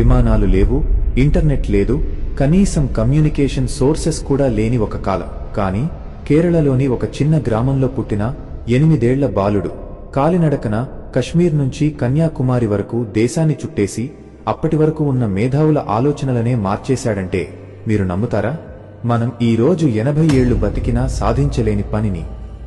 విమానాలు లేవు, ఇంటర్నెట్ లేదు, కనీసం కమ్యూనికేషన్ సోర్సెస్ కూడా లేని ఒక కాలం. కానీ కేరళలోని ఒక చిన్న గ్రామంలో పుట్టిన 8 ఏళ్ల బాలుడు కాలినడకన కశ్మీర్ నుంచి కన్యాకుమారి వరకు దేశాన్ని చుట్టేసి అప్పటి వరకు ఉన్న మేధావుల ఆలోచనలనే మార్చేశాడంటే మీరు నమ్ముతారా? మనం ఈ రోజు 80 ఏళ్లు బతికినా సాధించలేని పనిని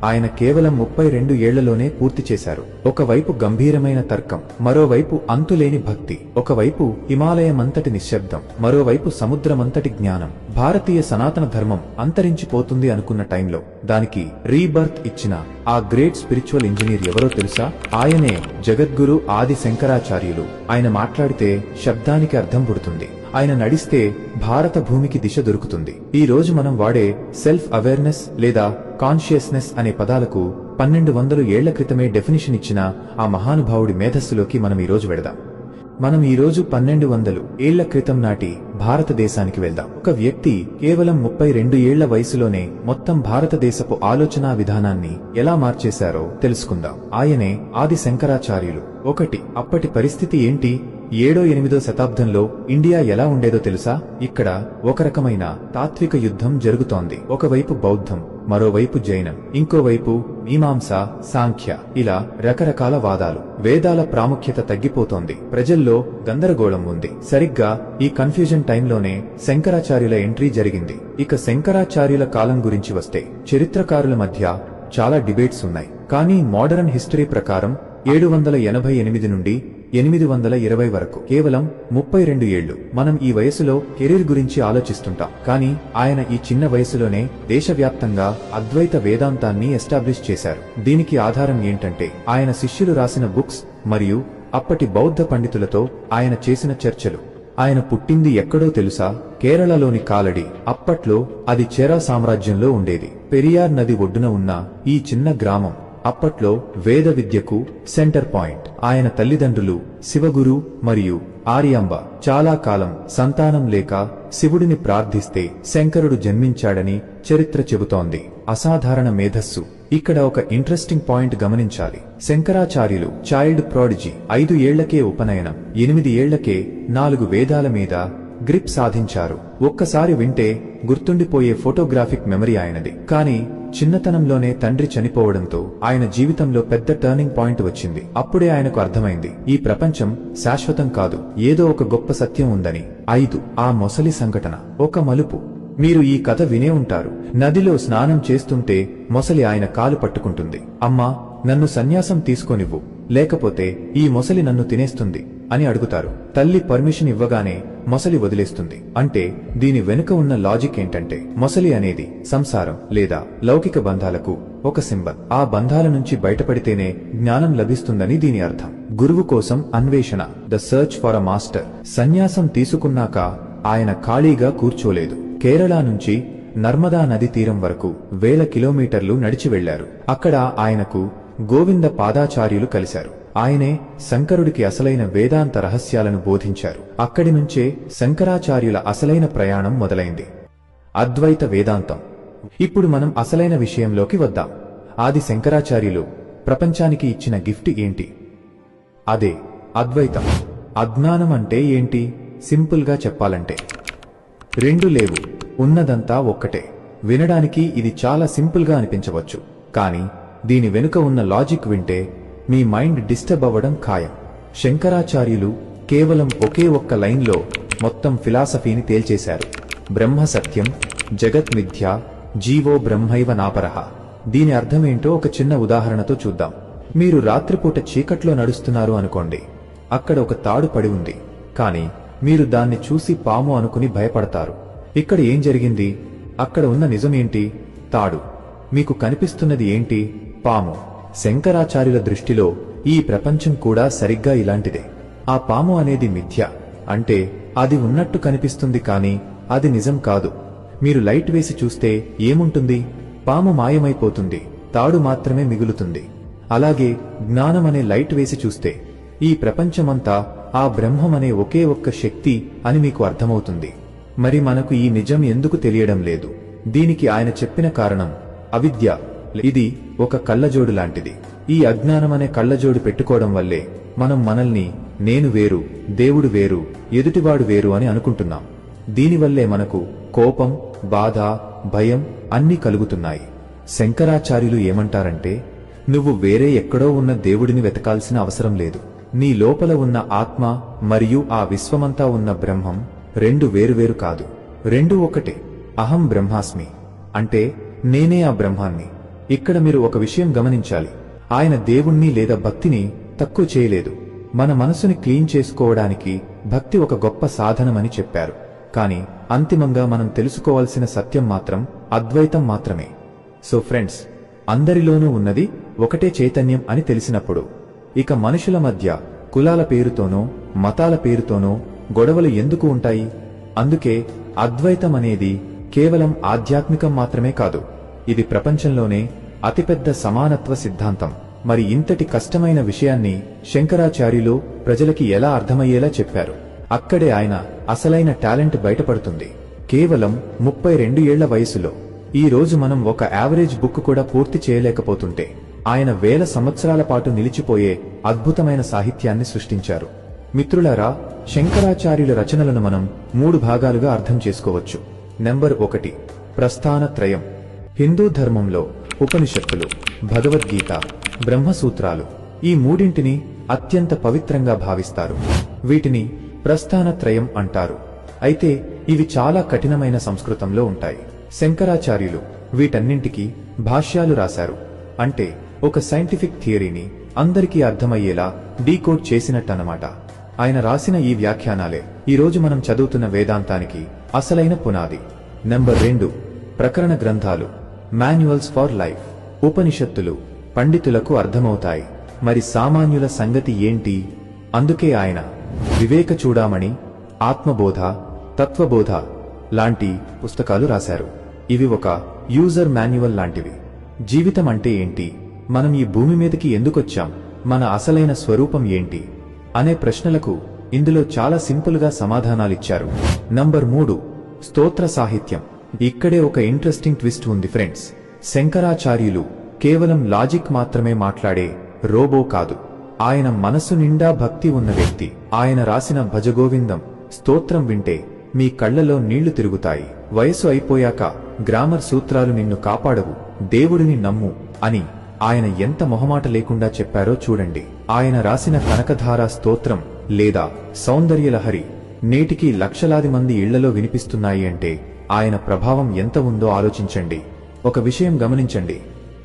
ఆయన కేవలం 32 ఏళ్లలోనే పూర్తి చేశారు. ఒకవైపు గంభీరమైన తర్కం, మరోవైపు అంతులేని భక్తి, ఒకవైపు హిమాలయమంతటి నిశ్శబ్దం, మరోవైపు సముద్రమంతటి జ్ఞానం. భారతీయ సనాతన ధర్మం అంతరించిపోతుంది అనుకున్న టైంలో దానికి రీబర్త్ ఇచ్చిన ఆ గ్రేట్ స్పిరిచువల్ ఇంజనీర్ ఎవరో తెలుసా? ఆయనే జగద్గురు ఆది శంకరాచార్యులు. ఆయన మాట్లాడితే శబ్దానికి అర్థం పుడుతుంది, ఆయన నడిస్తే భారత భూమికి దిశ దొరుకుతుంది. ఈ రోజు మనం వాడే సెల్ఫ్ అవేర్నెస్ లేదా కాన్షియస్నెస్ అనే పదాలకు 1200 ఏళ్ల క్రితమే డెఫినిషన్ ఇచ్చిన ఆ మహానుభావుడి మేధస్సులోకి మనం ఈరోజు వెళదాం. మనం ఈరోజు 1200 ఏళ్ల క్రితం నాటి భారతదేశానికి వెళ్దాం. ఒక వ్యక్తి కేవలం 32 ఏళ్ల వయసులోనే మొత్తం భారతదేశపు ఆలోచనా విధానాన్ని ఎలా మార్చేశారో తెలుసుకుందాం. ఆయనే ఆది శంకరాచార్యులు. అప్పటి పరిస్థితి ఏంటి? 7వ-8వ శతాబ్దంలో ఇండియా ఎలా ఉండేదో తెలుసా? ఇక్కడ ఒక రకమైన తాత్విక యుద్ధం జరుగుతోంది. ఒకవైపు బౌద్ధం, మరోవైపు జైనం, ఇంకోవైపు మీమాంస, సాంఖ్య, ఇలా రకరకాల వాదాలు. వేదాల ప్రాముఖ్యత తగ్గిపోతోంది. ప్రజల్లో గందరగోళం ఉంది. సరిగ్గా ఈ కన్ఫ్యూజన్ టైంలోనే శంకరాచార్యుల ఎంట్రీ జరిగింది. ఇక శంకరాచార్యుల కాలం గురించి వస్తే చరిత్రకారుల మధ్య చాలా డిబేట్స్ ఉన్నాయి. కానీ మోడరన్ హిస్టరీ ప్రకారం 788 నుండి 820 వరకు, కేవలం 32 ఏళ్లు. మనం ఈ వయసులో కెరీర్ గురించి ఆలోచిస్తుంటాం, కానీ ఆయన ఈ చిన్న వయసులోనే దేశవ్యాప్తంగా అద్వైత వేదాంతాన్ని ఎస్టాబ్లిష్ చేశారు. దీనికి ఆధారం ఏంటంటే ఆయన శిష్యులు రాసిన బుక్స్ మరియు అప్పటి బౌద్ధ పండితులతో ఆయన చేసిన చర్చలు. ఆయన పుట్టింది ఎక్కడో తెలుసా? కేరళలోని కాలడి. అప్పట్లో అది చేరా సామ్రాజ్యంలో ఉండేది. పెరియార్ నది ఒడ్డున ఉన్న ఈ చిన్న గ్రామం అప్పట్లో వేద విద్యకు సెంటర్ పాయింట్. ఆయన తల్లిదండ్రులు శివగురు మరియు ఆర్యాంబ చాలా కాలం సంతానం లేక శివుడిని ప్రార్థిస్తే శంకరుడు జన్మించాడని చరిత్ర చెబుతోంది. అసాధారణ మేధస్సు. ఇక్కడ ఒక ఇంట్రెస్టింగ్ పాయింట్ గమనించాలి. శంకరాచార్యులు చైల్డ్ ప్రాడిజీ. 5 ఏళ్లకే ఉపనయనం, 8 ఏళ్లకే 4 వేదాల మీద గ్రిప్ సాధించారు. ఒక్కసారి వింటే గుర్తుండిపోయే ఫోటోగ్రాఫిక్ మెమరీ ఆయనది. కానీ చిన్నతనంలోనే తండ్రి చనిపోవడంతో ఆయన జీవితంలో పెద్ద టర్నింగ్ పాయింట్ వచ్చింది. అప్పుడే ఆయనకు అర్థమైంది, ఈ ప్రపంచం శాశ్వతం కాదు, ఏదో ఒక గొప్ప సత్యం ఉందని. 5 ఆ మొసలి సంఘటన ఒక మలుపు. మీరు ఈ కథ వినే ఉంటారు. నదిలో స్నానం చేస్తుంటే మొసలి ఆయన కాలు పట్టుకుంటుంది. అమ్మా, నన్ను సన్యాసం తీసుకోనివ్వు, లేకపోతే ఈ మొసలి నన్ను తినేస్తుంది అని అడుగుతారు. తల్లి పర్మిషన్ ఇవ్వగానే మొసలి వదిలేస్తుంది. అంటే దీని వెనుక ఉన్న లాజిక్ ఏంటంటే మొసలి అనేది సంసారం లేదా లౌకిక బంధాలకు ఒక సింబల్. ఆ బంధాల నుంచి బయటపడితేనే జ్ఞానం లభిస్తుందని దీని అర్థం. గురువు కోసం అన్వేషణ, the search for a master. సన్యాసం తీసుకున్నాక ఆయన ఖాళీగా కూర్చోలేదు. కేరళ నుంచి నర్మదా నది తీరం వరకు 1000 కిలోమీటర్లు నడిచి వెళ్లారు. అక్కడ ఆయనకు గోవింద పాదాచార్యులు కలిశారు. ఆయనే శంకరుడికి అసలైన వేదాంత రహస్యాలను బోధించారు. అక్కడి నుంచే శంకరాచార్యుల అసలైన ప్రయాణం మొదలైంది, అద్వైత వేదాంతం. ఇప్పుడు మనం అసలైన విషయంలోకి వద్దాం. ఆది శంకరాచార్యులు ప్రపంచానికి ఇచ్చిన గిఫ్ట్ ఏంటి? అదే అద్వైతం. అజ్ఞానం అంటే ఏంటి? సింపుల్ గా చెప్పాలంటే 2 లేవు, ఉన్నదంతా ఒక్కటే. వినడానికి ఇది చాలా సింపుల్ గా అనిపించవచ్చు, కానీ దీని వెనుక ఉన్న లాజిక్ వింటే మీ మైండ్ డిస్టర్బ్ అవ్వడం ఖాయం. శంకరాచార్యులు కేవలం ఒకే ఒక్క లైన్లో మొత్తం ఫిలాసఫీని తేల్చేశారు. బ్రహ్మ సత్యం, జగత్ మిథ్య, జీవో బ్రహ్మైవ నాపరః. దీని అర్థమేంటో ఒక చిన్న ఉదాహరణతో చూద్దాం. మీరు రాత్రిపూట చీకట్లో నడుస్తున్నారు అనుకోండి. అక్కడ ఒక తాడు పడి ఉంది, కానీ మీరు దాన్ని చూసి పాము అనుకుని భయపడతారు. ఇక్కడ ఏం జరిగింది? అక్కడ ఉన్న నిజమేంటి? తాడు. మీకు కనిపిస్తున్నది ఏంటి? పాము. శంకరాచార్యుల దృష్టిలో ఈ ప్రపంచం కూడా సరిగ్గా ఇలాంటిదే. ఆ పాము అనేది మిథ్య, అంటే అది ఉన్నట్టు కనిపిస్తుంది, కానీ అది నిజం కాదు. మీరు లైట్ వేసి చూస్తే ఏముంటుంది? పాము మాయమైపోతుంది, తాడు మాత్రమే మిగులుతుంది. అలాగే జ్ఞానమనే లైట్ వేసి చూస్తే ఈ ప్రపంచమంతా ఆ బ్రహ్మమనే ఒకే ఒక్క శక్తి అని మీకు అర్థమవుతుంది. మరి మనకు ఈ నిజం ఎందుకు తెలియడం లేదు? దీనికి ఆయన చెప్పిన కారణం అవిద్య. ఇది ఒక కళ్ళజోడు లాంటిది. ఈ అజ్ఞానమనే కళ్ళజోడు పెట్టుకోవడం వల్లే మనం మనల్ని నేను వేరు, దేవుడు వేరు, ఎదుటివాడు వేరు అని అనుకుంటున్నాం. దీనివల్లే మనకు కోపం, బాధ, భయం అన్నీ కలుగుతున్నాయి. శంకరాచార్యులు ఏమంటారంటే, నువ్వు వేరే ఎక్కడో ఉన్న దేవుడిని వెతకాల్సిన అవసరం లేదు. నీ లోపల ఉన్న ఆత్మ మరియు ఆ విశ్వమంతా ఉన్న బ్రహ్మం రెండు వేరువేరు కాదు, రెండు ఒకటే. అహం బ్రహ్మాస్మి అంటే నేనే ఆ బ్రహ్మాన్ని. ఇక్కడ మీరు ఒక విషయం గమనించాలి. ఆయన దేవుణ్ణి లేదా భక్తిని తక్కువ చేయలేదు. మన మనసుని క్లీన్ చేసుకోవడానికి భక్తి ఒక గొప్ప సాధనమని చెప్పారు. కానీ అంతిమంగా మనం తెలుసుకోవాల్సిన సత్యం మాత్రం అద్వైతం మాత్రమే. సో ఫ్రెండ్స్, అందరిలోనూ ఉన్నది ఒకటే చైతన్యం అని తెలిసినప్పుడు ఇక మనుషుల మధ్య కులాల పేరుతోనో మతాల పేరుతోనో గొడవలు ఎందుకు ఉంటాయి? అందుకే అద్వైతం అనేది కేవలం ఆధ్యాత్మికం మాత్రమే కాదు, ఇది ప్రపంచంలోనే అతిపెద్ద సమానత్వ సిద్ధాంతం. మరి ఇంతటి కష్టమైన విషయాన్ని శంకరాచార్యులు ప్రజలకి ఎలా అర్థమయ్యేలా చెప్పారు? అక్కడే ఆయన అసలైన టాలెంట్ బయటపడుతుంది. కేవలం 32 ఏళ్ల వయసులో ఈ రోజు మనం ఒక యావరేజ్ బుక్ కూడా పూర్తి చేయలేకపోతుంటే, ఆయన వేల సంవత్సరాల పాటు నిలిచిపోయే అద్భుతమైన సాహిత్యాన్ని సృష్టించారు. మిత్రులారా, శంకరాచార్యుల రచనలను మనం 3 భాగాలుగా అర్థం చేసుకోవచ్చు. నెంబర్ 1, ప్రస్థానత్రయం. హిందూ ధర్మంలో ఉపనిషత్తులు, భగవద్గీత, బ్రహ్మసూత్రాలు ఈ మూడింటిని అత్యంత పవిత్రంగా భావిస్తారు. వీటిని ప్రస్థానత్రయం అంటారు. అయితే ఇవి చాలా కఠినమైన సంస్కృతంలో ఉంటాయి. శంకరాచార్యులు వీటన్నింటికీ భాష్యాలు రాశారు. అంటే ఒక సైంటిఫిక్ థియరీని అందరికీ అర్థమయ్యేలా డీకోడ్ చేసినట్టన్నమాట. ఆయన రాసిన ఈ వ్యాఖ్యానాలే ఈరోజు మనం చదువుతున్న వేదాంతానికి అసలైన పునాది. నెంబర్ 2, ప్రకరణ గ్రంథాలు, మాన్యువల్స్ ఫర్ లైఫ్. ఉపనిషత్తులు పండితులకు అర్థమవుతాయి, మరి సామాన్యుల సంగతి ఏంటి? అందుకే ఆయన వివేక చూడామణి, ఆత్మబోధ, తత్వబోధ లాంటి పుస్తకాలు రాశారు. ఇవి ఒక యూజర్ మాన్యువల్ లాంటివి. జీవితం అంటే ఏంటి, మనం ఈ భూమి మీదకి ఎందుకొచ్చాం, మన అసలైన స్వరూపం ఏంటి అనే ప్రశ్నలకు ఇందులో చాలా సింపుల్ గా సమాధానాలిచ్చారు. నంబర్ 3, స్తోత్ర సాహిత్యం. ఇక్కడే ఒక ఇంట్రెస్టింగ్ ట్విస్ట్ ఉంది ఫ్రెండ్స్. శంకరాచార్యులు కేవలం లాజిక్ మాత్రమే మాట్లాడే రోబో కాదు, ఆయన మనసు నిండా భక్తి ఉన్న వ్యక్తి. ఆయన రాసిన భజగోవిందం స్తోత్రం వింటే మీ కళ్లలో నీళ్లు తిరుగుతాయి. వయసు అయిపోయాక గ్రామర్ సూత్రాలు నిన్ను కాపాడవు, దేవుడిని నమ్ము అని ఆయన ఎంత మొహమాట లేకుండా చెప్పారో చూడండి. ఆయన రాసిన కనకధార స్తోత్రం లేదా సౌందర్యలహరి నేటికి లక్షలాది మంది ఇళ్లలో వినిపిస్తున్నాయి అంటే ఆయన ప్రభావం ఎంత ఉందో ఆలోచించండి. ఒక విషయం గమనించండి,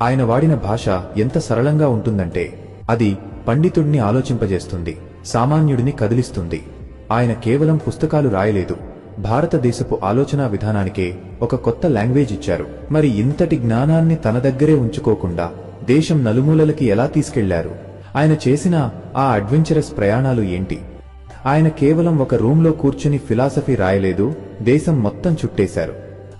ఆయన వాడిన భాష ఎంత సరళంగా ఉంటుందంటే అది పండితుడిని ఆలోచింపజేస్తుంది, సామాన్యుడిని కదిలిస్తుంది. ఆయన కేవలం పుస్తకాలు రాయలేదు, భారతదేశపు ఆలోచనా విధానానికే ఒక కొత్త లాంగ్వేజ్ ఇచ్చారు. మరి ఇంతటి జ్ఞానాన్ని తన దగ్గరే ఉంచుకోకుండా దేశం నలుమూలలకి ఎలా తీసుకెళ్లారు? ఆయన చేసిన ఆ అడ్వెంచరస్ ప్రయాణాలు ఏంటి? ఆయన కేవలం ఒక రూంలో కూర్చుని ఫిలాసఫీ రాయలేదు, దేశం మొత్తం చుట్టేశారు.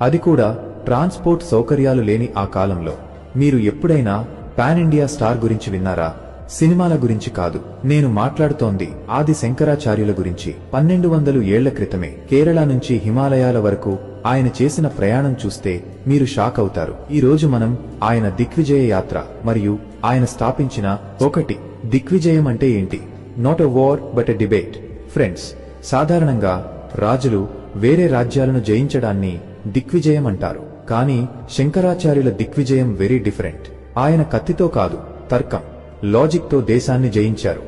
అది కూడా ట్రాన్స్పోర్ట్ సౌకర్యాలు లేని ఆ కాలంలో. మీరు ఎప్పుడైనా పాన్ ఇండియా స్టార్ గురించి విన్నారా? సినిమాల గురించి కాదు, నేను మాట్లాడుతోంది ఆది శంకరాచార్యుల గురించి. 1200 ఏళ్ల క్రితమే కేరళ నుంచి హిమాలయాల వరకు ఆయన చేసిన ప్రయాణం చూస్తే మీరు షాక్ అవుతారు. ఈ రోజు మనం ఆయన దిగ్విజయ యాత్ర మరియు ఆయన స్థాపించిన ఒకటి దిగ్విజయం అంటే ఏంటి? Not a war but a debate. Friends, సాధారణంగా రాజులు వేరే రాజ్యాలను జయించడాన్ని దిగ్విజయం అంటారు. కానీ శంకరాచార్యుల దిగ్విజయం వెరీ డిఫరెంట్. ఆయన కత్తితో కాదు, తర్కం, లాజిక్ తో దేశాన్ని జయించారు.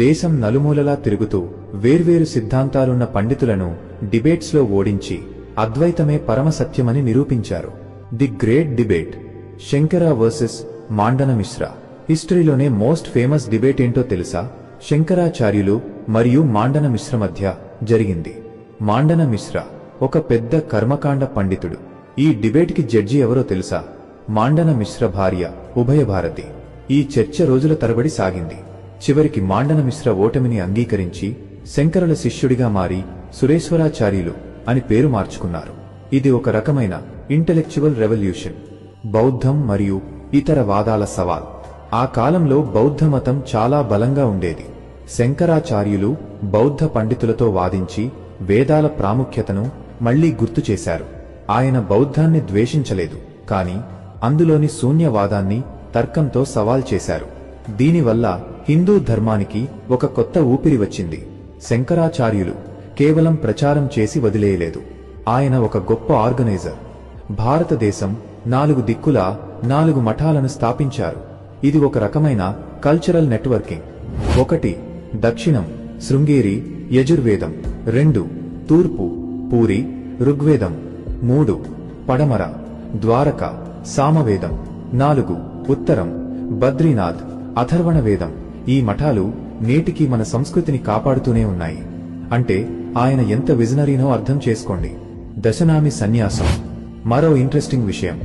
దేశం నలుమూలలా తిరుగుతూ వేర్వేరు సిద్ధాంతాలున్న పండితులను డిబేట్స్ లో ఓడించి అద్వైతమే పరమసత్యమని నిరూపించారు. The great debate, Shankara versus Mandana Mishra. హిస్టరీలోనే మోస్ట్ ఫేమస్ డిబేట్ ఏంటో తెలుసా? శంకరాచార్యులు మరియు మాండన మిశ్ర మధ్య జరిగింది. మాండన మిశ్ర ఒక పెద్ద కర్మకాండ పండితుడు. ఈ డిబేట్ కి జడ్జి ఎవరో తెలుసా? మాండన మిశ్ర భార్య ఉభయభారతి. ఈ చర్చ రోజుల తరబడి సాగింది. చివరికి మాండన మిశ్ర ఓటమిని అంగీకరించి శంకరుల శిష్యుడిగా మారి సురేశ్వరాచార్యులు అని పేరు మార్చుకున్నారు. ఇది ఒక రకమైన ఇంటెలెక్చువల్ రెవల్యూషన్, బౌద్ధం మరియు ఇతర వాదాల సవాల్. ఆ కాలంలో బౌద్ధ మతం చాలా బలంగా ఉండేది. శంకరాచార్యులు బౌద్ధ పండితులతో వాదించి వేదాల ప్రాముఖ్యతను మళ్లీ గుర్తు చేశారు. ఆయన బౌద్ధాన్ని ద్వేషించలేదు, కాని అందులోని శూన్యవాదాన్ని తర్కంతో సవాల్ చేశారు. దీనివల్ల హిందూ ధర్మానికి ఒక కొత్త ఊపిరి వచ్చింది. శంకరాచార్యులు కేవలం ప్రచారం చేసి వదిలేయలేదు. ఆయన ఒక గొప్ప ఆర్గనైజర్. భారతదేశం 4 దిక్కులా 4 మఠాలను స్థాపించారు. ఇది ఒక రకమైన కల్చరల్ నెట్వర్కింగ్. 1 దక్షిణం శృంగేరి యజుర్వేదం, 2 తూర్పు పూరి ఋగ్వేదం, 3 పడమర ద్వారక సామవేదం, 4 ఉత్తరం బద్రీనాథ్ అథర్వణ వేదం. ఈ మఠాలు నేటికి మన సంస్కృతిని కాపాడుతూనే ఉన్నాయి. అంటే ఆయన ఎంత విజనరీనో అర్థం చేసుకోండి. దశనామి సన్యాసం మరో ఇంట్రెస్టింగ్ విషయం.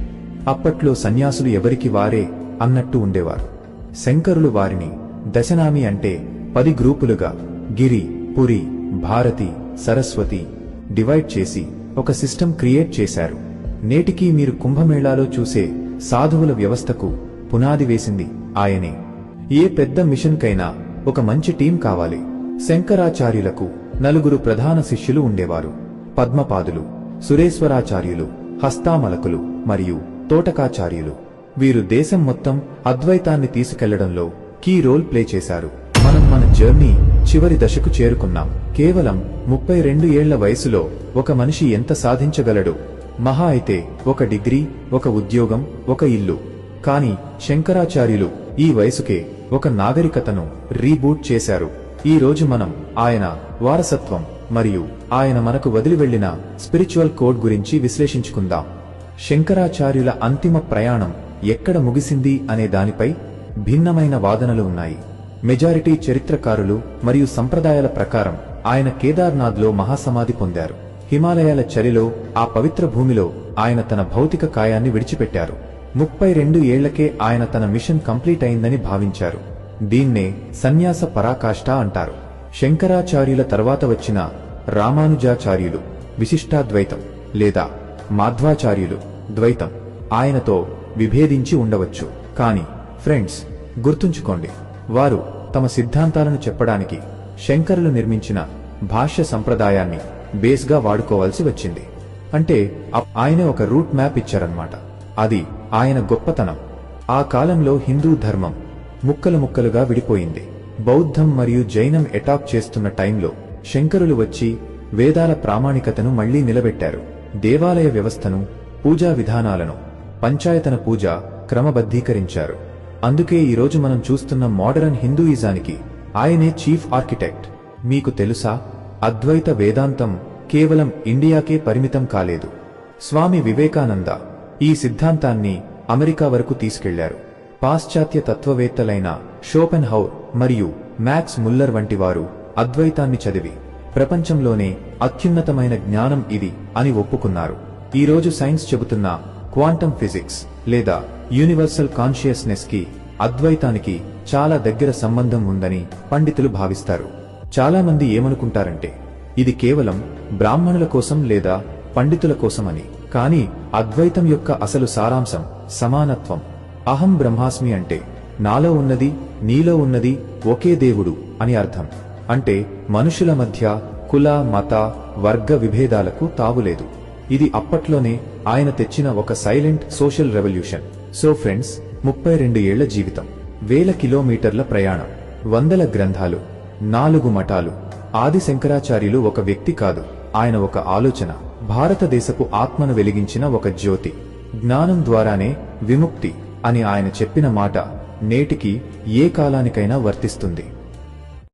అప్పట్లో సన్యాసులు ఎవరికి వారే అన్నట్టు ఉండేవారు. శంకరులు వారిని దశనామి అంటే 10 గ్రూపులుగా గిరి, పురి, భారతి, సరస్వతి డివైడ్ చేసి ఒక సిస్టమ్ క్రియేట్ చేశారు. నేటికీ మీరు కుంభమేళాలో చూసే సాధువుల వ్యవస్థకు పునాది వేసింది ఆయనే. ఏ పెద్ద మిషన్ కైనా ఒక మంచి టీం కావాలి. శంకరాచార్యులకు 4 ప్రధాన శిష్యులు ఉండేవారు. పద్మపాదులు, సురేశ్వరాచార్యులు, హస్తామలకులు మరియు తోటకాచార్యులు. వీరు దేశం మొత్తం అద్వైతాన్ని తీసుకెళ్లడంలో కీ రోల్ ప్లే చేశారు. మనం మన జర్నీ చివరి దశకు చేరుకున్నాం. కేవలం 32 ఏళ్ల వయసులో ఒక మనిషి ఎంత సాధించగలడు? మహా అయితే ఒక డిగ్రీ, ఒక ఉద్యోగం, ఒక ఇల్లు. కానీ శంకరాచార్యులు ఈ వయసుకే ఒక నాగరికతను రీబూట్ చేశారు. ఈ రోజు మనం ఆయన వారసత్వం మరియు ఆయన మనకు వదిలి వెళ్లిన స్పిరిచువల్ కోడ్ గురించి విశ్లేషించుకుందాం. శంకరాచార్యుల అంతిమ ప్రయాణం ఎక్కడ ముగిసింది అనే దానిపై భిన్నమైన వాదనలు ఉన్నాయి. మెజారిటీ చరిత్రకారులు మరియు సంప్రదాయాల ప్రకారం ఆయన కేదార్నాథ్లో మహాసమాధి పొందారు. హిమాలయాల చలిలో ఆ పవిత్ర భూమిలో ఆయన తన భౌతిక కాయాన్ని విడిచిపెట్టారు. 32 ఏళ్లకే ఆయన తన మిషన్ కంప్లీట్ అయిందని భావించారు. దీన్నే సన్యాస పరాకాష్ఠ అంటారు. శంకరాచార్యుల తర్వాత వచ్చిన రామానుజాచార్యులు విశిష్టాద్వైతం లేదా మాధ్వాచార్యులు ద్వైతం ఆయనతో విభేదించి ఉండవచ్చు. కానీ ఫ్రెండ్స్, గుర్తుంచుకోండి, వారు తమ సిద్ధాంతాలను చెప్పడానికి శంకరులు నిర్మించిన భాష్య సంప్రదాయాన్ని బేస్గా వాడుకోవాల్సి వచ్చింది. అంటే ఆయనే ఒక రూట్ మ్యాప్ ఇచ్చారన్నమాట. అది ఆయన గొప్పతనం. ఆ కాలంలో హిందూ ధర్మం ముక్కలు ముక్కలుగా విడిపోయింది. బౌద్ధం మరియు జైనం అటాక్ చేస్తున్న టైంలో శంకరులు వచ్చి వేదాల ప్రామాణికతను మళ్లీ నిలబెట్టారు. దేవాలయ వ్యవస్థను, పూజా విధానాలను, పంచాయతన పూజ క్రమబద్ధీకరించారు. అందుకే ఈరోజు మనం చూస్తున్న మోడరన్ హిందూయిజానికి ఆయనే చీఫ్ ఆర్కిటెక్ట్. మీకు తెలుసా, అద్వైత వేదాంతం కేవలం ఇండియాకే పరిమితం కాలేదు. స్వామి వివేకానంద ఈ సిద్ధాంతాన్ని అమెరికా వరకు తీసుకెళ్లారు. పాశ్చాత్య తత్వవేత్తలైన షోపెన్హౌర్ మరియు మ్యాక్స్ ముల్లర్ వంటి వారు అద్వైతాన్ని చదివి ప్రపంచంలోనే అత్యున్నతమైన జ్ఞానం ఇది అని ఒప్పుకున్నారు. ఈరోజు సైన్స్ చెబుతున్న క్వాంటమ్ ఫిజిక్స్ లేదా యూనివర్సల్ కాన్షియస్నెస్ కి అద్వైతానికి చాలా దగ్గర సంబంధం ఉందని పండితులు భావిస్తారు. చాలా మంది ఏమనుకుంటారంటే ఇది కేవలం బ్రాహ్మణుల కోసం లేదా పండితుల కోసమని. కానీ అద్వైతం యొక్క అసలు సారాంశం సమానత్వం. అహం బ్రహ్మాస్మి అంటే నాలో ఉన్నది, నీలో ఉన్నది ఒకే దేవుడు అని అర్థం. అంటే మనుషుల మధ్య కుల, మత, వర్గ విభేదాలకు తావులేదు. ఇది అప్పట్లోనే ఆయన తెచ్చిన ఒక silent social revolution. So friends, 32 ఏళ్ల జీవితం, 1000 కిలోమీటర్ల ప్రయాణం, 100 గ్రంథాలు, 4 మఠాలు. ఆది శంకరాచార్యులు ఒక వ్యక్తి కాదు, ఆయన ఒక ఆలోచన. భారతదేశపు ఆత్మను వెలిగించిన ఒక జ్యోతి. జ్ఞానం ద్వారానే విముక్తి అని ఆయన చెప్పిన మాట నేటికి ఏ కాలానికైనా వర్తిస్తుంది.